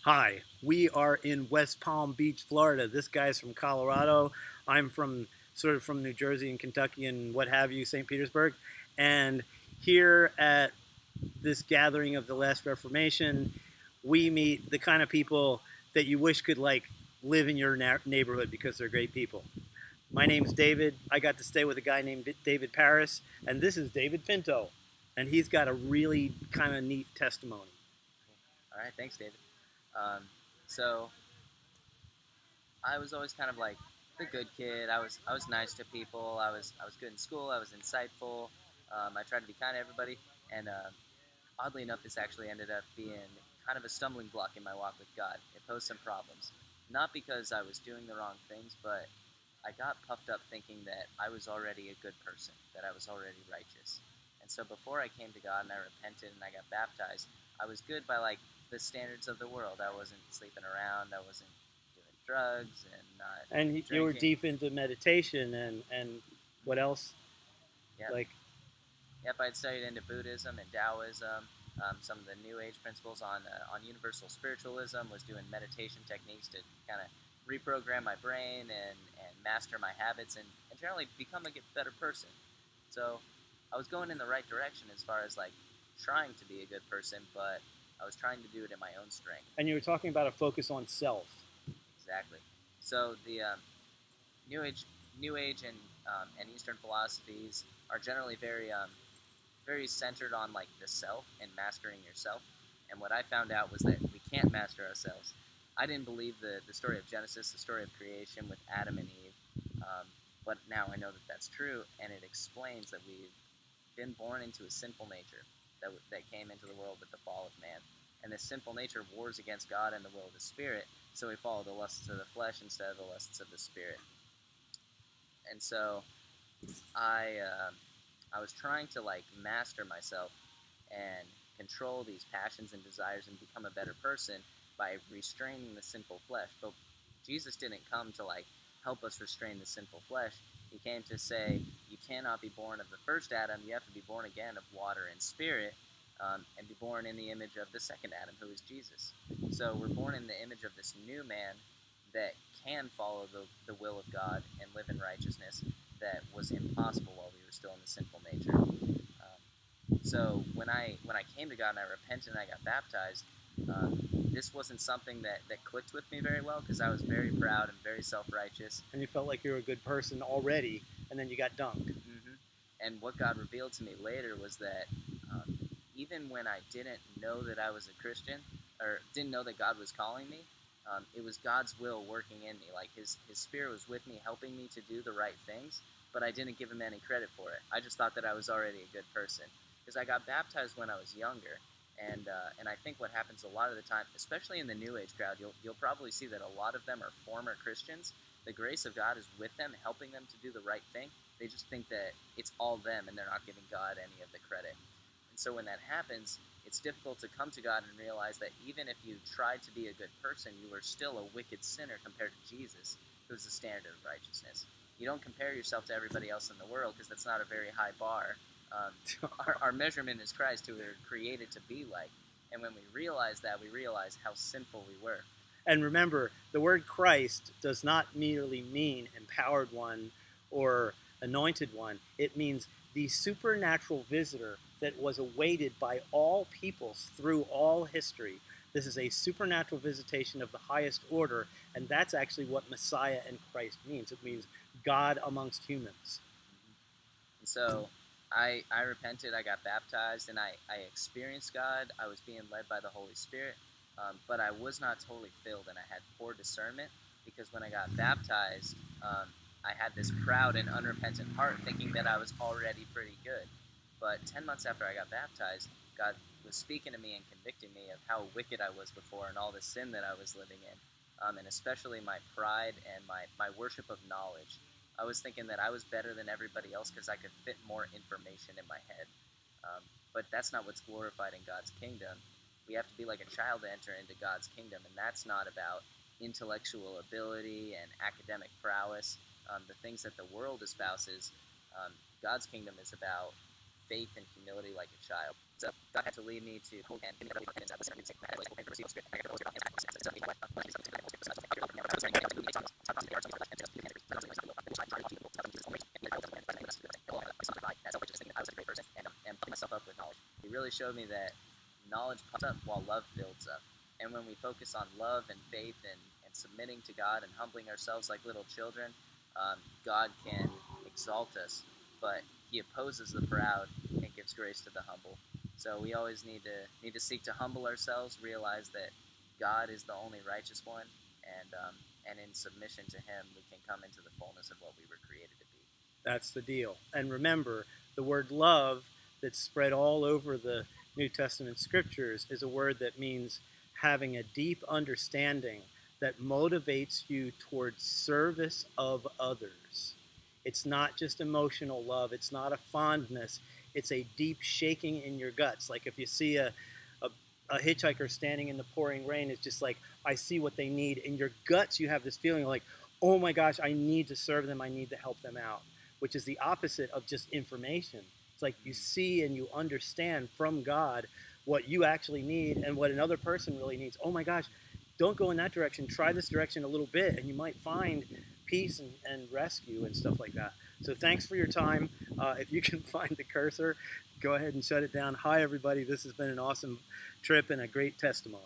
Hi, we are in West Palm Beach, Florida. This guy's from Colorado. I'm from sort of from New Jersey and Kentucky and what have you, St. Petersburg. And here at this gathering of the Last Reformation, we meet the kind of people that you wish could like live in your neighborhood because they're great people. My name's David. I got to stay with a guy named David Paris, and this is David Pinto, and he's got a really kind of neat testimony. All right, thanks, David. Um, so I was always kind of like the good kid. I was nice to people. I was good in school. I was insightful. I tried to be kind to everybody. And oddly enough, this actually ended up being kind of a stumbling block in my walk with God. It posed some problems, not because I was doing the wrong things, but I got puffed up thinking that I was already a good person, that I was already righteous. And so before I came to God and I repented and I got baptized, I was good by like the standards of the world. I wasn't sleeping around. I wasn't doing drugs and not And you were drinking. deep into meditation and what else? Yep. Like, Yep, I'd studied into Buddhism and Taoism, some of the New Age principles on universal spiritualism. Was doing meditation techniques to kind of reprogram my brain and master my habits and generally become a better person. So I was going in the right direction as far as like trying to be a good person, but I was trying to do it in my own strength. and you were talking about a focus on self. Exactly. So the New Age, New Age and Eastern philosophies are generally very centered on like the self and mastering yourself. And what I found out was that we can't master ourselves. I didn't believe the story of Genesis, the story of creation with Adam and Eve, but now I know that that's true, and it explains that we've been born into a sinful nature that came into the world with the fall of man. And this sinful nature wars against God and the will of the Spirit, so we follow the lusts of the flesh instead of the lusts of the Spirit. And so I was trying to like master myself and control these passions and desires and become a better person by restraining the sinful flesh. But Jesus didn't come to like help us restrain the sinful flesh. He came to say you cannot be born of the first Adam. You have to be born again of water and spirit, and be born in the image of the second Adam, who is Jesus. So we're born in the image of this new man that can follow the will of God and live in righteousness that was impossible while we were still in the sinful nature. So when I came to God and I repented and I got baptized, this wasn't something that clicked with me very well because I was very proud and very self-righteous. And you felt like you were a good person already, and then you got dunked. And what God revealed to me later was that even when I didn't know that I was a Christian or didn't know that God was calling me, it was God's will working in me. Like His Spirit was with me, helping me to do the right things, but I didn't give Him any credit for it. I just thought that I was already a good person because I got baptized when I was younger. And I think what happens a lot of the time, especially in the New Age crowd, you'll probably see that a lot of them are former Christians. The grace of God is with them, helping them to do the right thing. They just think that it's all them, and they're not giving God any of the credit. And so when that happens, it's difficult to come to God and realize that even if you tried to be a good person, you are still a wicked sinner compared to Jesus, who is the standard of righteousness. You don't compare yourself to everybody else in the world because that's not a very high bar. Our measurement is Christ, who we were created to be like. And when we realize that, we realize how sinful we were. And remember, the word Christ does not merely mean empowered one or anointed one. It means the supernatural visitor that was awaited by all peoples through all history. This is a supernatural visitation of the highest order, and that's actually what Messiah and Christ means. It means God amongst humans. And so I repented, I got baptized, and I experienced God. I was being led by the Holy Spirit, but I was not totally filled, and I had poor discernment because when I got baptized, I had this proud and unrepentant heart thinking that I was already pretty good. But 10 months after I got baptized, God was speaking to me and convicting me of how wicked I was before and all the sin that I was living in, and especially my pride and my worship of knowledge. I was thinking that I was better than everybody else because I could fit more information in my head. But that's not what's glorified in God's kingdom. We have to be like a child to enter into God's kingdom, and that's not about intellectual ability and academic prowess, the things that the world espouses. God's kingdom is about faith and humility like a child. So God had to lead me to showed me that knowledge puffs up while love builds up. And when we focus on love and faith and submitting to God and humbling ourselves like little children, God can exalt us, but He opposes the proud and gives grace to the humble. So we always need to seek to humble ourselves, realize that God is the only righteous one, and in submission to Him, we can come into the fullness of what we were created to be. That's the deal. And remember, the word love that's spread all over the New Testament scriptures is a word that means having a deep understanding that motivates you towards service of others. It's not just emotional love. It's not a fondness. It's a deep shaking in your guts. Like if you see a hitchhiker standing in the pouring rain, it's just like, I see what they need. In your guts, you have this feeling like, oh my gosh, I need to serve them. I need to help them out, which is the opposite of just information. It's like you see and you understand from God what you actually need and what another person really needs. Oh my gosh, don't go in that direction. Try this direction a little bit, and you might find peace and rescue and stuff like that. So thanks for your time. If you can find the cursor, go ahead and shut it down. Hi, everybody. This has been an awesome trip and a great testimony.